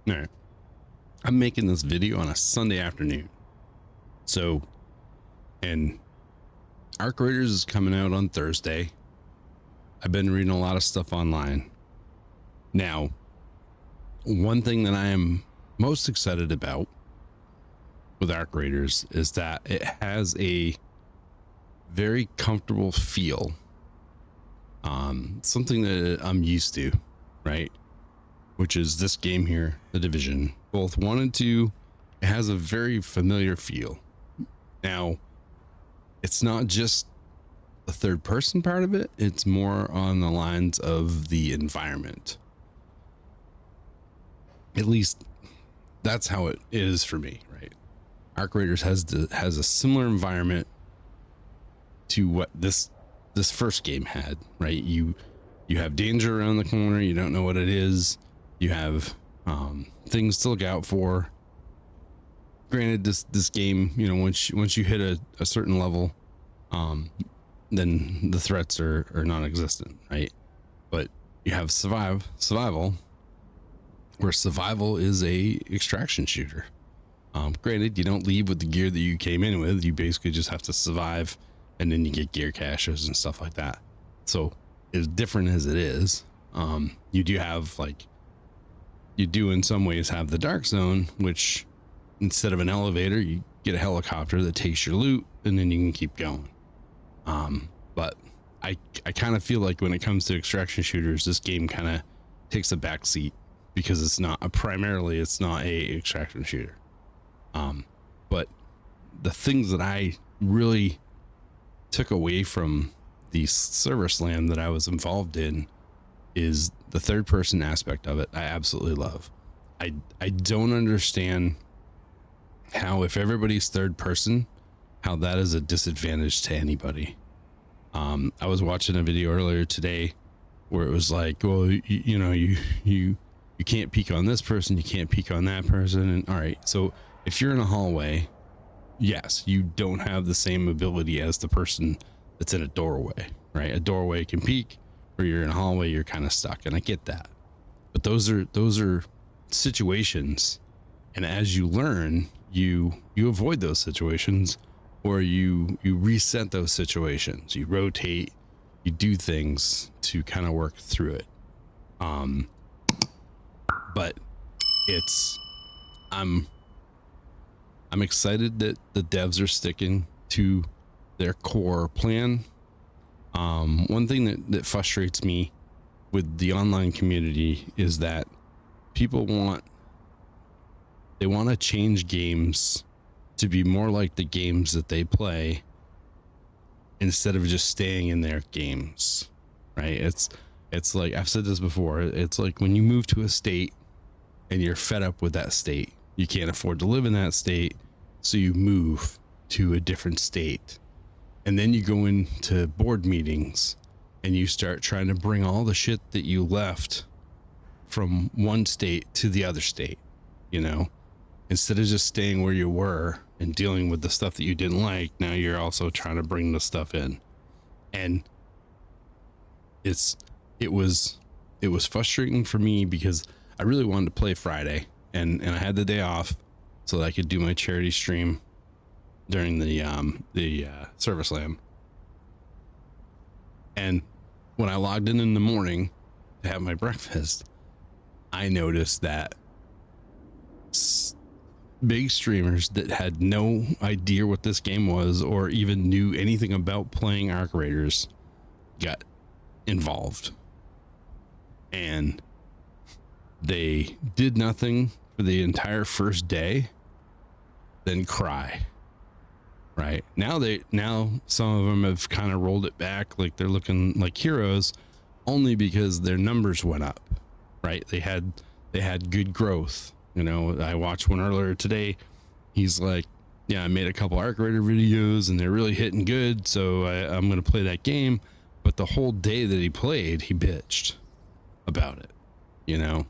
All right. I'm making this video on a Sunday afternoon. So, and Arc Raiders is coming out on Thursday. I've been reading a lot of stuff online. Now, one thing that I am most excited about with Arc Raiders is that it has a very comfortable feel. Something that I'm used to, right? Which is this game here, The Division. Both 1 and 2, it has a very familiar feel. Now, it's not just the third person part of it, it's more on the lines of the environment. At least that's how it is for me, right? Arc Raiders has a similar environment to what this first game had, right? You have danger around the corner, you don't know what it is, you have things to look out for. Granted, this game, you know, once you hit a certain level, then the threats are non-existent, right? But you have survival, where survival is a extraction shooter. Granted, you don't leave with the gear that you came in with. You basically just have to survive, and then you get gear caches and stuff like that. So as different as it is, you do have you do in some ways have the dark zone, which instead of an elevator, you get a helicopter that takes your loot, and then you can keep going. But I kind of feel like when it comes to extraction shooters, this game kind of takes a back seat because it's not a extraction shooter. But the things that I really took away from the server slam that I was involved in is the third person aspect of it. I absolutely love. I don't understand how, if everybody's third person, how that is a disadvantage to anybody. I was watching a video earlier today where it was like, well, you can't peek on this person, you can't peek on that person. And all right, so if you're in a hallway, yes, you don't have the same ability as the person that's in a doorway, right? A doorway can peek, or you're in a hallway, you're kind of stuck, and I get that. But those are situations, and as you learn, you avoid those situations, or you reset those situations, you rotate, you do things to kind of work through it. But I'm excited that the devs are sticking to their core plan. One thing that frustrates me with the online community is that people want to change games to be more like the games that they play instead of just staying in their games, right? It's like, I've said this before, it's like when you move to a state and you're fed up with that state, you can't afford to live in that state, so you move to a different state, and then you go into board meetings and you start trying to bring all the shit that you left from one state to the other state, you know, instead of just staying where you were and dealing with the stuff that you didn't like. Now you're also trying to bring the stuff in, and it was frustrating for me because I really wanted to play Friday, and I had the day off so that I could do my charity stream during the server slam. And when I logged in the morning to have my breakfast, I noticed that big streamers that had no idea what this game was or even knew anything about playing Arc Raiders got involved, and they did nothing for the entire first day, then cry. Right now some of them have kind of rolled it back, like they're looking like heroes only because their numbers went up, right? They had good growth. You know, I watched one earlier today. He's like, yeah, I made a couple Arc Raider videos and they're really hitting good, so I'm going to play that game. But the whole day that he played, he bitched about it, you know?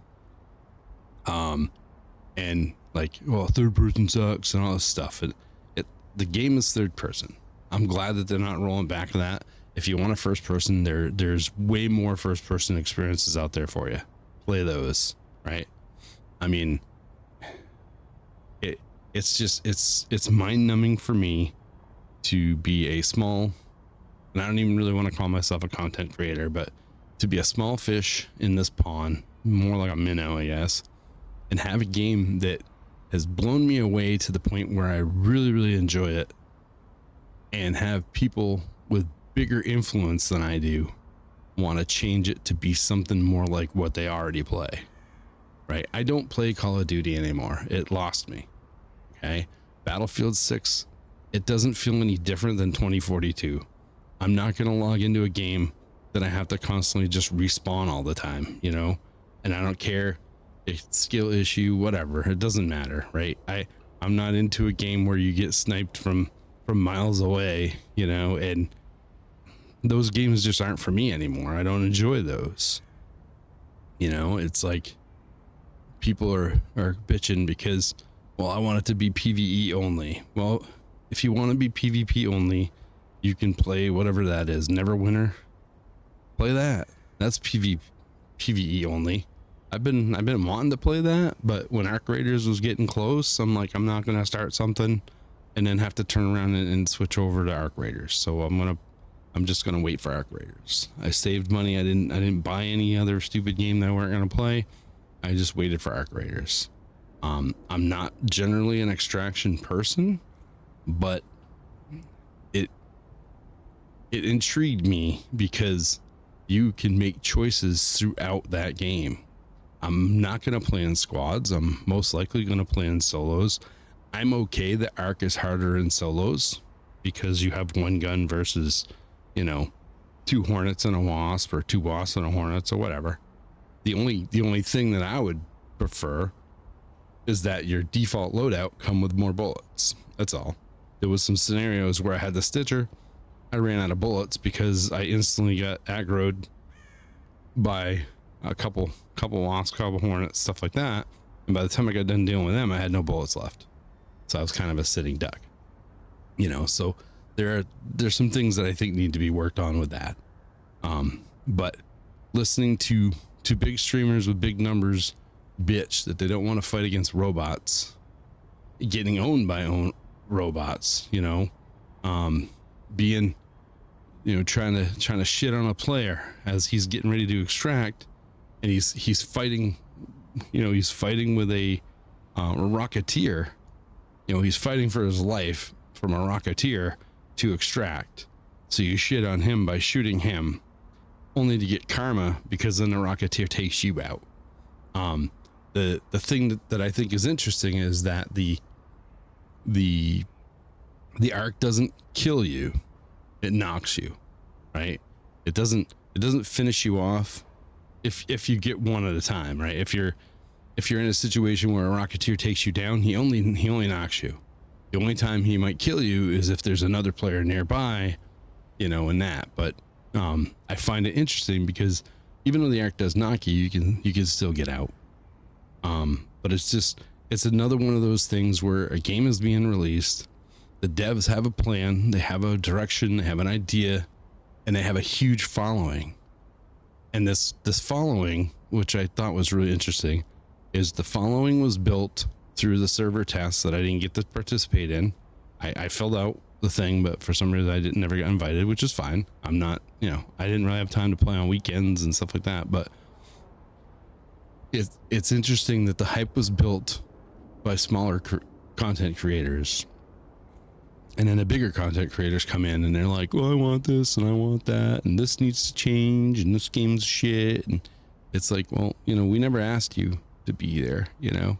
And like, well, third person sucks and all this stuff. The game is third person. I'm glad that they're not rolling back to that. If you want a first person, there's way more first person experiences out there for you. Play those, right? I mean, it's just it's mind numbing for me to be a small, and I don't even really want to call myself a content creator, but to be a small fish in this pond, more like a minnow, I guess, and have a game that has blown me away to the point where I really, really enjoy it, and have people with bigger influence than I do want to change it to be something more like what they already play, right? I don't play Call of Duty anymore. It lost me. Okay. Battlefield 6, it doesn't feel any different than 2042. I'm not going to log into a game that I have to constantly just respawn all the time, you know, and I don't care if it's skill issue, whatever, it doesn't matter, right? I'm not into a game where you get sniped from miles away, you know, and those games just aren't for me anymore. I don't enjoy those. You know, it's like people are bitching because, well, I want it to be PvE only. Well, if you want to be PvP only, you can play whatever that is. Neverwinter. Play that. That's PvE only. I've been wanting to play that, but when Arc Raiders was getting close, I'm like, I'm not gonna start something and then have to turn around and switch over to Arc Raiders. So I'm just gonna wait for Arc Raiders. I saved money. I didn't buy any other stupid game that I weren't gonna play. I just waited for Arc Raiders. I'm not generally an extraction person, but it intrigued me because you can make choices throughout that game. I'm not going to play in squads. I'm most likely going to play in solos. I'm okay that Arc is harder in solos because you have one gun versus, you know, 2 Hornets and a Wasp, or 2 Wasps and a Hornets, or whatever. The only thing that I would prefer is that your default loadout come with more bullets. That's all. There was some scenarios where I had the Stitcher. I ran out of bullets because I instantly got aggroed by a couple Wasps, couple Hornets, stuff like that. And by the time I got done dealing with them, I had no bullets left. So I was kind of a sitting duck, you know. So there's some things that I think need to be worked on with that. But listening to big streamers with big numbers bitch that they don't want to fight against robots, getting owned by robots, you know, being, you know, trying to shit on a player as he's getting ready to extract, and he's fighting, you know, he's fighting with a Rocketeer, you know, he's fighting for his life from a Rocketeer to extract. So you shit on him by shooting him, only to get karma because then the Rocketeer takes you out. The thing that I think is interesting is that the Arc doesn't kill you, it knocks you, right? It doesn't finish you off if you get one at a time, right? If you're in a situation where a Rocketeer takes you down, he only knocks you. The only time he might kill you is if there's another player nearby, you know, and that. But I find it interesting because even though the Arc does knock you, you can still get out. But it's another one of those things where a game is being released, the devs have a plan, they have a direction, they have an idea, and they have a huge following. And this following, which I thought was really interesting, is the following was built through the server tests that I didn't get to participate in. I filled out the thing, but for some reason I never got invited, which is fine. I'm not, you know, I didn't really have time to play on weekends and stuff like that, but it's interesting that the hype was built by smaller content creators, and then the bigger content creators come in and they're like, well, I want this and I want that, and this needs to change, and this game's shit. And it's like, well, you know, we never asked you to be there, you know.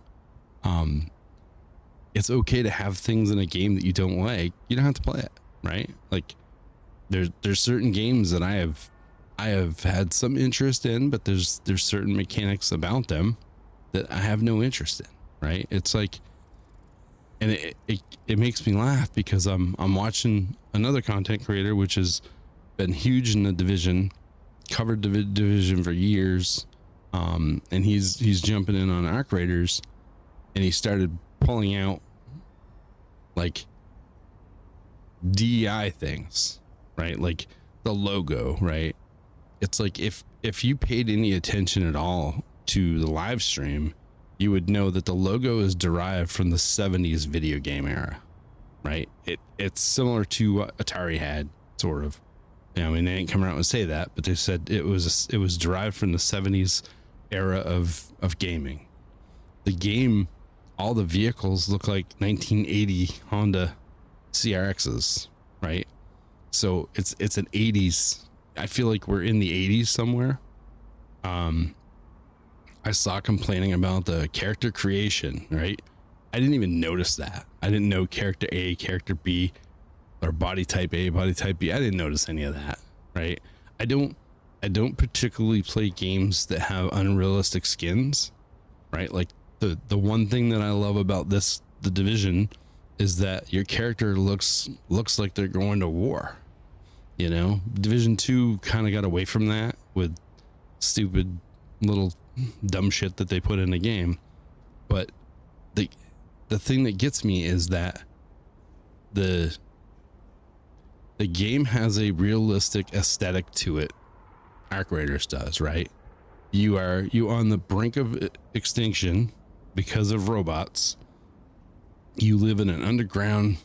It's okay to have things in a game that you don't like. You don't have to play it, right? Like there's certain games that I have had some interest in, but there's certain mechanics about them that I have no interest in, right? It's like, and it makes me laugh because I'm watching another content creator which has been huge in the division, covered the division for years, and he's jumping in on Arc Raiders, and he started pulling out like DEI things, right? Like the logo, right? It's like if you paid any attention at all to the live stream, you would know that the logo is derived from the 70s video game era, right? It's similar to what Atari had, sort of. I mean, they didn't come out and say that, but they said it was derived from the 70s era of gaming. The game, all the vehicles look like 1980 Honda CRXs, right? So it's an 80s. I feel like we're in the 80s somewhere. I saw complaining about the character creation, right? I didn't even notice that. I didn't know character A, character B, or body type A, body type B. I didn't notice any of that, right? I don't particularly play games that have unrealistic skins, right? Like the one thing that I love about the Division is that your character looks like they're going to war. You know, Division 2 kind of got away from that with stupid little dumb shit that they put in the game. But the thing that gets me is that the game has a realistic aesthetic to it. Arc Raiders does, right? You on the brink of extinction because of robots. You live in an underground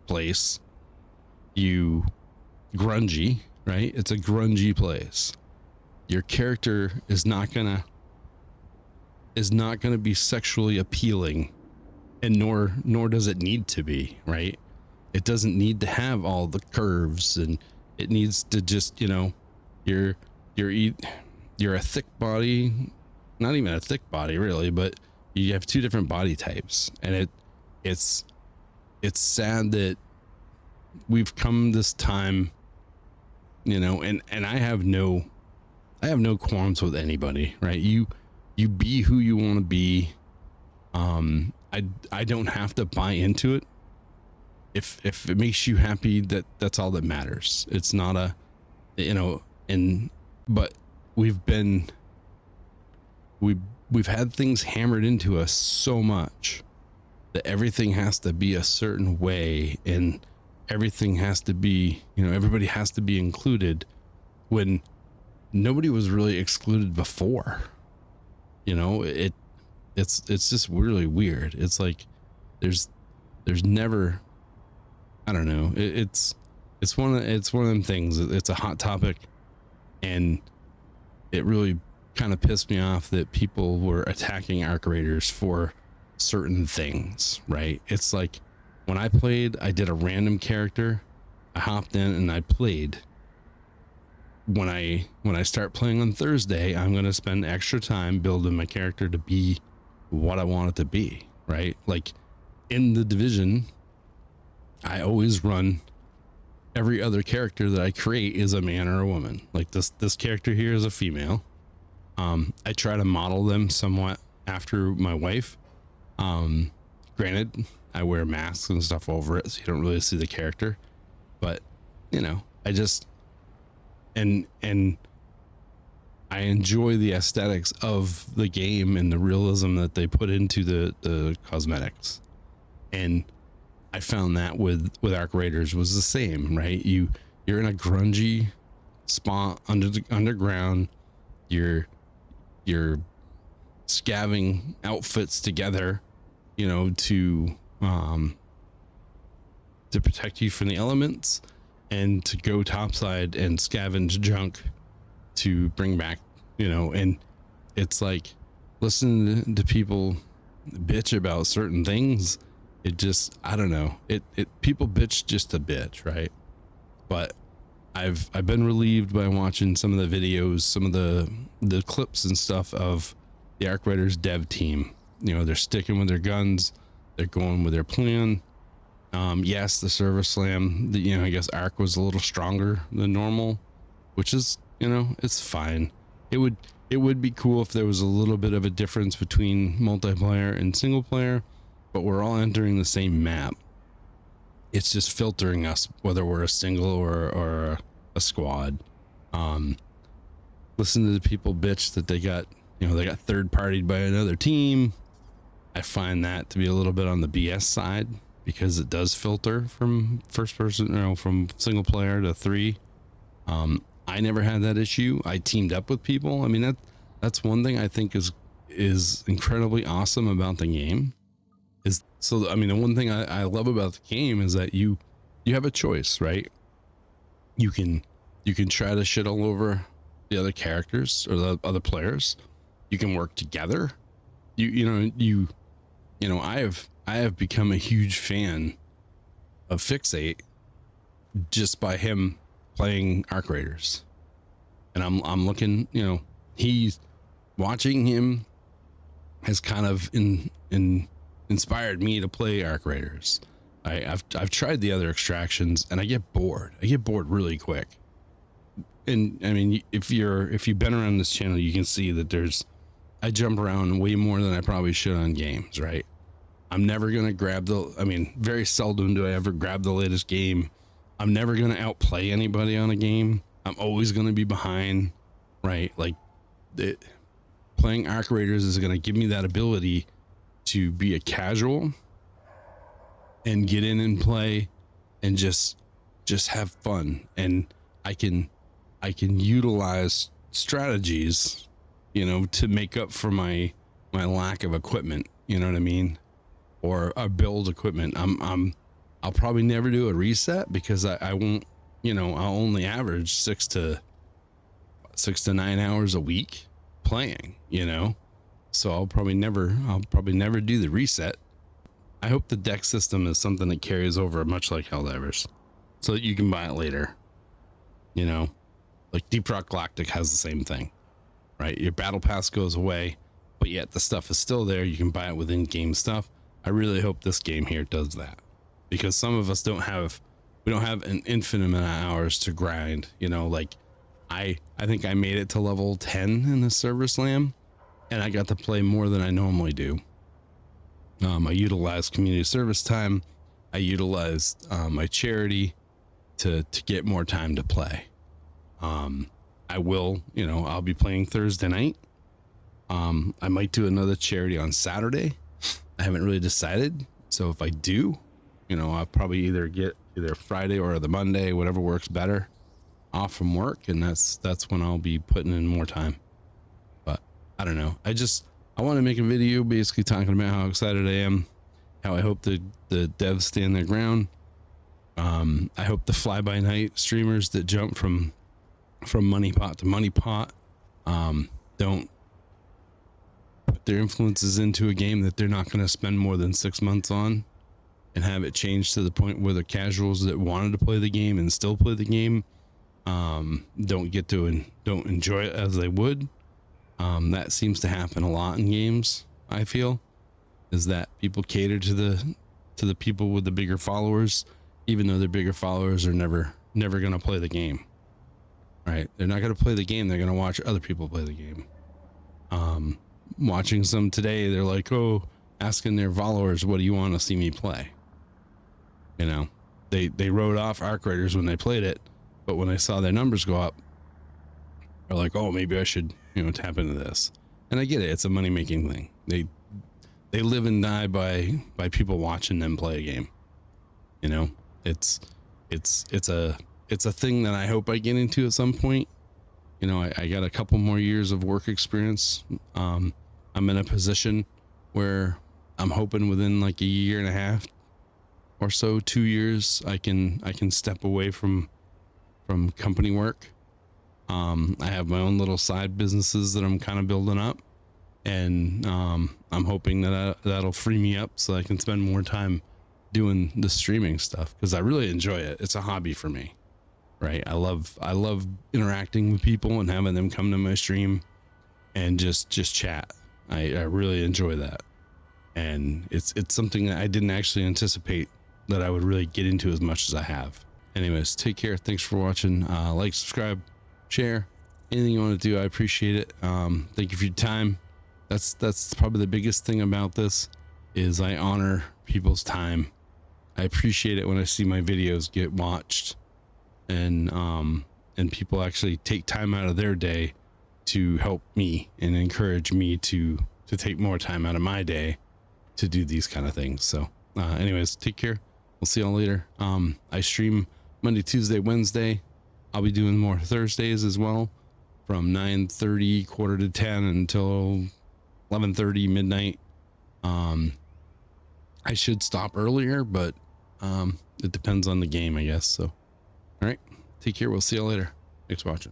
place. You grungy, right? It's a grungy place. Your character is not gonna be sexually appealing, and nor does it need to be, right? It doesn't need to have all the curves, and it needs to just, you know, you're a thick body, not even a thick body really, but you have two different body types, and it's sad that we've come this time, you know, and I have no qualms with anybody, right? You be who you want to be. I don't have to buy into it. If it makes you happy, that's all that matters. It's not a, you know, but we've had things hammered into us so much that everything has to be a certain way, and everything has to be, you know, everybody has to be included when nobody was really excluded before. You know, it's just really weird. It's like there's never, I don't know. It's one of them things. It's a hot topic, and it really kind of pissed me off that people were attacking Arc Raiders for certain things, right? It's like when I played, I did a random character. I hopped in and I played. When I start playing on Thursday, I'm going to spend extra time building my character to be what I want it to be, right? Like in the Division, I always run every other character that I create is a man or a woman. Like this character here is a female. I try to model them somewhat after my wife. Granted, I wear masks and stuff over it, so you don't really see the character, but you know, I just, and I enjoy the aesthetics of the game and the realism that they put into the cosmetics. And I found that with Arc Raiders was the same, right? You're in a grungy spot underground. You're scavenging outfits together, you know, to protect you from the elements, and to go topside and scavenge junk to bring back, you know. And it's like listening to people bitch about certain things. It just, I don't know, it people bitch just a bitch, right? But I've been relieved by watching some of the videos, some of the clips and stuff of the Arc Raiders dev team. You know, they're sticking with their guns, they're going with their plan. Yes, the server slam, you know, I guess Arc was a little stronger than normal, which is, you know, it's fine. It would be cool if there was a little bit of a difference between multiplayer and single player, but we're all entering the same map. It's just filtering us whether we're a single or a squad. Listen to the people bitch that they got third partied by another team. I find that to be a little bit on the BS side, because it does filter from first person, you know, from single player to 3. I never had that issue. I teamed up with people. I mean, that's one thing I think is is incredibly awesome about the game is, so I mean, the one thing I love about the game is that you have a choice, right? You can try to shit all over the other characters or the other players. You can work together. You know, I have become a huge fan of Fixate just by him playing Arc Raiders. And I'm looking, you know, he's watching him has kind of inspired me to play Arc Raiders. I've tried the other extractions and I get bored. I get bored really quick. And I mean, if you've been around this channel, you can see that I jump around way more than I probably should on games, right? I'm never going to grab very seldom do I ever grab the latest game. I'm never going to outplay anybody on a game. I'm always going to be behind, right? Like playing Arc Raiders is going to give me that ability to be a casual and get in and play and just have fun. And I can utilize strategies, you know, to make up for my lack of equipment, you know what I mean? Or build equipment. I'll probably never do a reset because I won't, you know, I'll only average 6 to 9 hours a week playing, you know? So I'll probably never do the reset. I hope the deck system is something that carries over much like Helldivers so that you can buy it later, you know? Like Deep Rock Galactic has the same thing, right? Your battle pass goes away, but yet the stuff is still there. You can buy it with in-game stuff. I really hope this game here does that, because some of us don't have an infinite amount of hours to grind, you know? Like I think I made it to level 10 in the Server Slam and I got to play more than I normally do. I utilized community service time. I utilized my charity to get more time to play. I will, you know, I'll be playing Thursday night. I might do another charity on Saturday. I haven't really decided. So if I do, you know, I'll probably either get Friday or the Monday, whatever works better, off from work. And that's when I'll be putting in more time. But I don't know. I want to make a video basically talking about how excited I am, how I hope the devs stand their ground. I hope the fly by night streamers that jump from money pot to money pot don't put their influences into a game that they're not going to spend more than 6 months on and have it change to the point where the casuals that wanted to play the game and still play the game don't get to and don't enjoy it as they would. That seems to happen a lot in games. I feel is that people cater to the people with the bigger followers, even though their bigger followers are never going to play the game. Right? They're not going to play the game. They're going to watch other people play the game. Watching some today, they're like, oh, asking their followers, what do you want to see me play? You know, they wrote off Arc Raiders when they played it, but when they saw their numbers go up, they're like, oh, maybe I should, you know, tap into this. And I get it. It's a money making thing. They live and die by people watching them play a game. You know, it's a thing that I hope I get into at some point. You know, I got a couple more years of work experience. I'm in a position where I'm hoping within like a year and a half or so, 2 years, I can step away from company work. I have my own little side businesses that I'm kind of building up, and I'm hoping that that'll free me up so I can spend more time doing the streaming stuff, because I really enjoy it. It's a hobby for me, right? I love interacting with people and having them come to my stream and just chat. I really enjoy that, and it's something that I didn't actually anticipate that I would really get into as much as I have. Anyways, take care. Thanks for watching. Like, subscribe, share, anything you want to do. I appreciate it. Thank you for your time. That's probably the biggest thing about this is I honor people's time. I appreciate it when I see my videos get watched and people actually take time out of their day to help me and encourage me to take more time out of my day to do these kind of things. So anyways, take care. We'll see y'all later. I stream Monday, Tuesday, Wednesday. I'll be doing more Thursdays as well, from 9:30, quarter to 10 until 11:30 midnight. I should stop earlier, but it depends on the game, I guess. So, all right, take care. We'll see you later. Thanks for watching.